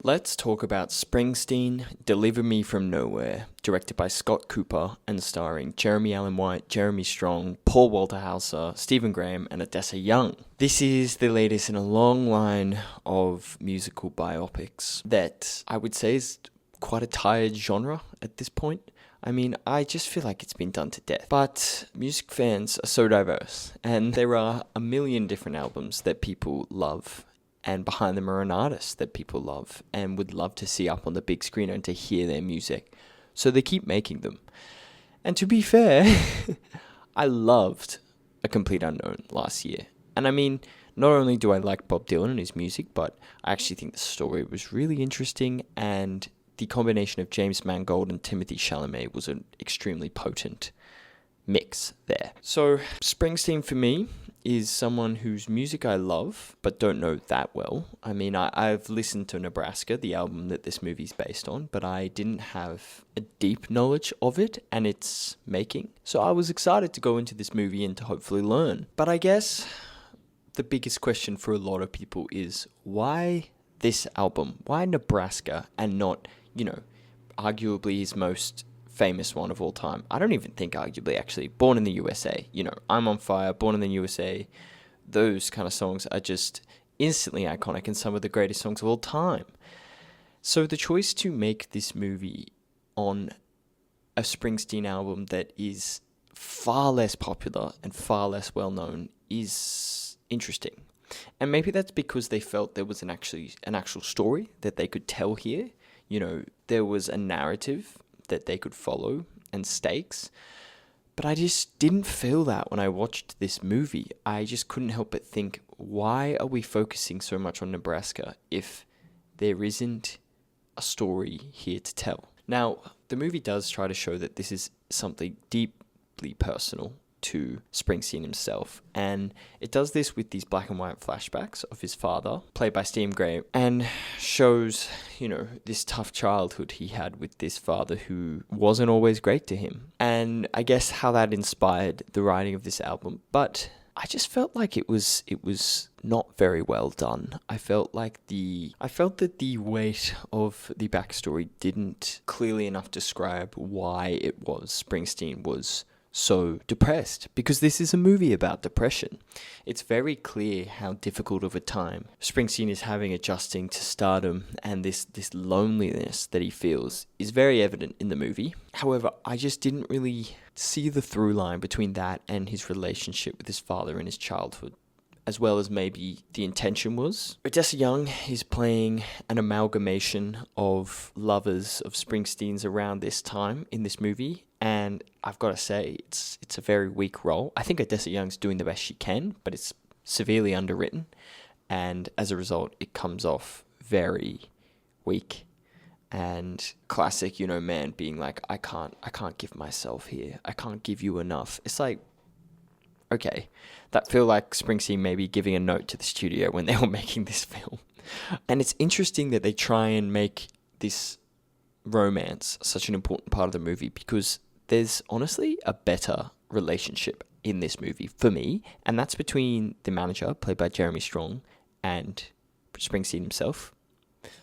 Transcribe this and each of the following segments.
Let's talk about Springsteen, Deliver Me From Nowhere, directed by Scott Cooper and starring Jeremy Allen White, Jeremy Strong, Paul Walter Hauser, Stephen Graham, and Odessa Young. This is the latest in a long line of musical biopics that I would say is quite a tired genre at this point. I mean, I just feel like it's been done to death. But music fans are so diverse, and there are a million different albums that people love, and behind them are an artist that people love and would love to see up on the big screen and to hear their music. So they keep making them. And to be fair, I loved A Complete Unknown last year. And I mean, not only do I like Bob Dylan and his music, but I actually think the story was really interesting, and the combination of James Mangold and Timothée Chalamet was an extremely potent mix there. So Springsteen for me is someone whose music I love but don't know that well. I mean, I've listened to Nebraska, the album that this movie's based on, but I didn't have a deep knowledge of it and its making. So I was excited to go into this movie and to hopefully learn. But I guess the biggest question for a lot of people is, why this album? Why Nebraska and not, arguably his most famous one of all time? I don't even think arguably, actually. Born in the USA, I'm on Fire, Born in the USA. Those kind of songs are just instantly iconic and some of the greatest songs of all time. So the choice to make this movie on a Springsteen album that is far less popular and far less well known is interesting. And maybe that's because they felt there was an actual story that they could tell here. There was a narrative that they could follow and stakes. But I just didn't feel that when I watched this movie. I just couldn't help but think, why are we focusing so much on Nebraska if there isn't a story here to tell? Now, the movie does try to show that this is something deeply personal to Springsteen himself, and it does this with these black and white flashbacks of his father, played by Stephen Graham, and shows, this tough childhood he had with this father who wasn't always great to him, and I guess how that inspired the writing of this album. But I just felt like it was not very well done. I felt that the weight of the backstory didn't clearly enough describe why it was Springsteen was so depressed, because this is a movie about depression. It's very clear how difficult of a time Springsteen is having adjusting to stardom, and this loneliness that he feels is very evident in the movie. However, I just didn't really see the through line between that and his relationship with his father in his childhood, as well as maybe the intention was. Odessa Young is playing an amalgamation of lovers of Springsteen's around this time in this movie, and I've got to say, it's a very weak role. I think Odessa Young's doing the best she can, but it's severely underwritten, and as a result, it comes off very weak and classic, man being like, I can't give myself here. I can't give you enough. It's like, okay, that feel like Springsteen maybe giving a note to the studio when they were making this film. And it's interesting that they try and make this romance such an important part of the movie, because there's honestly a better relationship in this movie for me, and that's between the manager, played by Jeremy Strong, and Springsteen himself.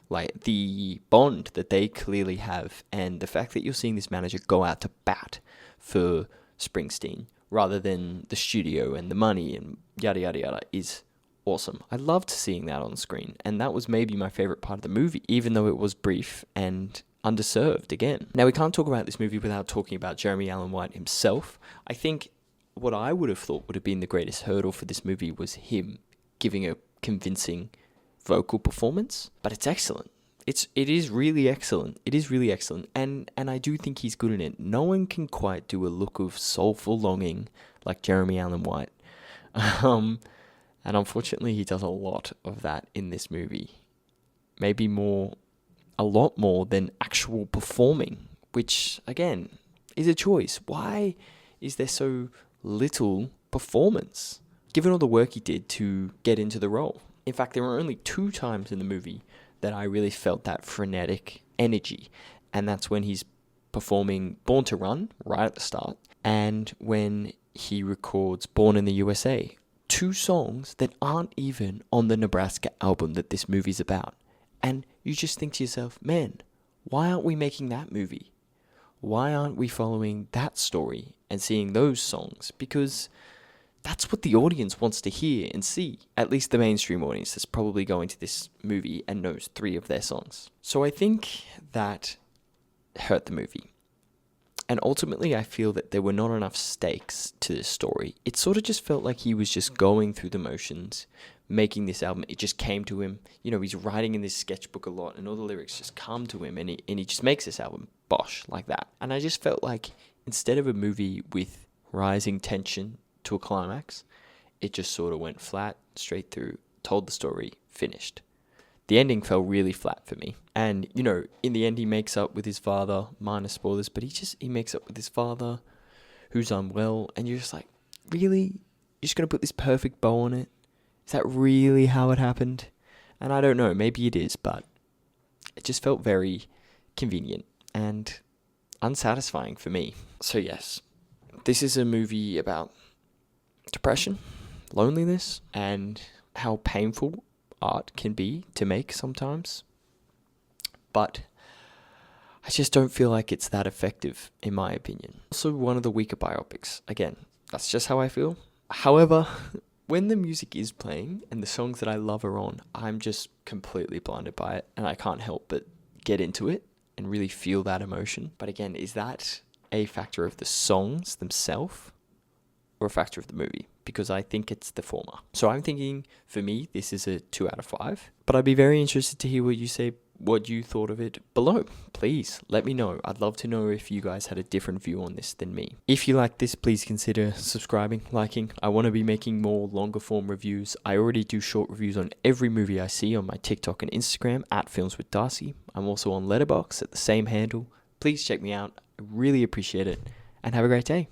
Like, the bond that they clearly have, and the fact that you're seeing this manager go out to bat for Springsteen rather than the studio and the money and yada yada yada is awesome. I loved seeing that on screen, and that was maybe my favorite part of the movie, even though it was brief and underserved again. Now, we can't talk about this movie without talking about Jeremy Allen White himself. I think what I would have thought would have been the greatest hurdle for this movie was him giving a convincing vocal performance, but it's excellent. It is really excellent. It is really excellent, and I do think he's good in it. No one can quite do a look of soulful longing like Jeremy Allen White, and unfortunately, he does a lot of that in this movie. Maybe a lot more than actual performing, which again is a choice. Why is there so little performance, given all the work he did to get into the role? In fact, there were only 2 times in the movie that I really felt that frenetic energy, and that's when he's performing Born to Run right at the start, and when he records Born in the USA, 2 songs that aren't even on the Nebraska album that this movie's about, And you just think to yourself, man, why aren't we making that movie? Why aren't we following that story and seeing those songs? Because that's what the audience wants to hear and see. At least the mainstream audience that's probably going to this movie and knows 3 of their songs. So I think that hurt the movie. And ultimately, I feel that there were not enough stakes to this story. It sort of just felt like he was just going through the motions, making this album. It just came to him. You know, he's writing in this sketchbook a lot, and all the lyrics just come to him, and he just makes this album, bosh, like that. And I just felt like instead of a movie with rising tension to a climax, it just sort of went flat, straight through, told the story, finished. The ending fell really flat for me. And, you know, in the end he makes up with his father, minus spoilers, but he makes up with his father, who's unwell, and you're just like, really? You're just going to put this perfect bow on it? Is that really how it happened? And I don't know, maybe it is, but it just felt very convenient and unsatisfying for me. So yes, this is a movie about depression, loneliness, and how painful art can be to make sometimes. But I just don't feel like it's that effective, in my opinion. Also, one of the weaker biopics. Again, that's just how I feel. However, when the music is playing and the songs that I love are on, I'm just completely blinded by it, and I can't help but get into it and really feel that emotion. But again, is that a factor of the songs themselves or a factor of the movie? Because I think it's the former. So I'm thinking, for me, this is a 2 out of 5. But I'd be very interested to hear what you thought of it below. Please let me know. I'd love to know if you guys had a different view on this than me. If you like this, please consider subscribing, liking. I want to be making more longer form reviews. I already do short reviews on every movie I see on my TikTok and Instagram at Films with Darcy. I'm also on Letterboxd at the same handle. Please check me out. I really appreciate it, and have a great day.